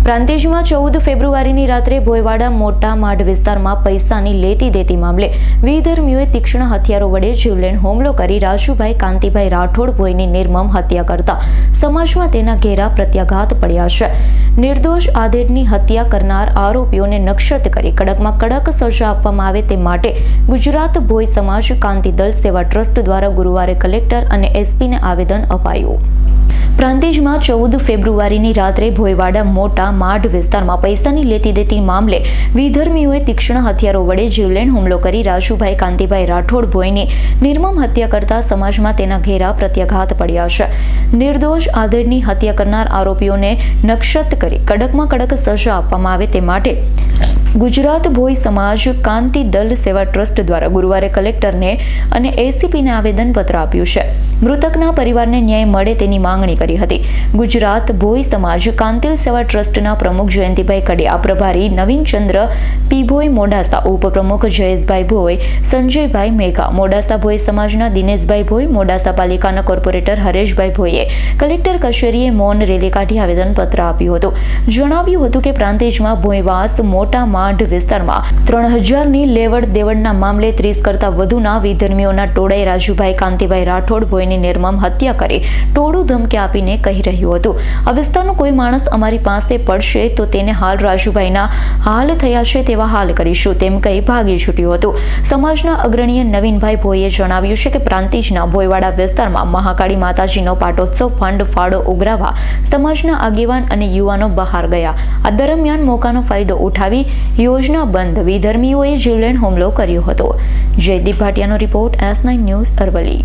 પ્રાંતિજમાં 14 ફેબ્રુઆરીની રાત્રે ભોયવાડા મોટા માઢ વિસ્તારમાં પૈસાની લેતી દેતી મામલે વિધર્મીઓએ તીક્ષ્ણ હથિયારો વડે જીવલેણ હુમલો કરી રાજુભાઈ કાંતિભાઈ રાઠોડ ભોયની નિર્મમ હત્યા કરતા સમાજમાં તેના ઘેરા પ્રત્યાઘાત પડ્યા છે. નિર્દોષ આધેડની હત્યા કરનાર આરોપીઓને નક્ષત કરી કડકમાં કડક સજા આપવામાં આવે તે માટે ગુજરાત ભોય સમાજ કાંતિ દળ સેવા ટ્રસ્ટ દ્વારા ગુરુવારે કલેક્ટર અને એસપીને આવેદન અપાયું. પ્રાંતિજમાં 14 ફેબ્રુઆરીની રાત્રે ભોયવાડા મોટા માઢ વિસ્તારમાં પૈસાની લેતી દેતી મામલે વિધર્મીઓએ તીક્ષ્ણ હથિયારો વડે જીવલેણ હુમલો કરી રાજુભાઈ કાંતિભાઈ રાઠોડ ભોયની નિર્મમ હત્યા કરતા સમાજમાં તેના ઘેરા પ્રત્યાઘાત પડ્યા છે. નિર્દોષ આધેડની હત્યા કરનાર આરોપીઓને નક્ષત કરી કડકમાં કડક સજા આપવામાં આવે તે માટે ગુજરાત ભોય સમાજ કાંતિ દળ સેવા ટ્રસ્ટ દ્વારા ગુરુવારે કલેક્ટરને અને એસીપીને આવેદનપત્ર આપ્યું છે. મૃતકના પરિવારને ન્યાય મળે તેની માંગણી કરી હતી. ગુજરાત ભોય સમાજ કાંતિલ સેવા ટ્રસ્ટના પ્રમુખ જયંતિભાઈ કડિયા, પ્રભારી નવીનચંદ્ર પીભોય મોડાસા, ઉપપ્રમુખ જયેશભાઈ ભોય, સંજયભાઈ મેઘા, મોડાસા ભોય સમાજના દિનેશભાઈ ભોય, મોડાસા પાલિકાના કોર્પોરેટર હરેશભાઈ ભોયે કલેક્ટર કચેરીએ મૌન રેલી કાઢી આવેદનપત્ર આપ્યું હતું. જણાવ્યું હતું કે પ્રાંતિજમાં ભોયવાસ મોટા માઢ વિસ્તારમાં 3000ની લેવડ દેવડના મામલે 30 કરતાં વધુના વિધર્મીઓના ટોળાએ રાજુભાઈ કાંતિભાઈ રાઠોડ ભોયની નિર્મમ હત્યા કરી ટોળું ધમકી આપીને કહી રહ્યું હતું, આ વિસ્તારનો કોઈ માણસ અમારી પાસે પડશે તો તેને હાલ રાજુભાઈના હાલ થયા છે તેવા હાલ કરીશું તેમ કહી ભાગી છૂટ્યું હતું. સમાજના અગ્રણીય નવીનભાઈ ભોઈએ જણાવ્યું છે કે પ્રાંતિજના ભોયવાડા વિસ્તારમાં મહાકાળી માતાજીનો પાટોત્સવ ફંડ ફાળો ઉઘરાવવા સમાજના આગેવાન અને યુવાનો બહાર ગયા. આ દરમિયાન મોકાનો ફાયદો ઉઠાવી યોજનાબંધ વિધર્મીઓએ જીવલેણ હુમલો કર્યો હતો. જયદીપ ભાટિયાનો રિપોર્ટ, S9 ન્યૂઝ, અરવલ્લી.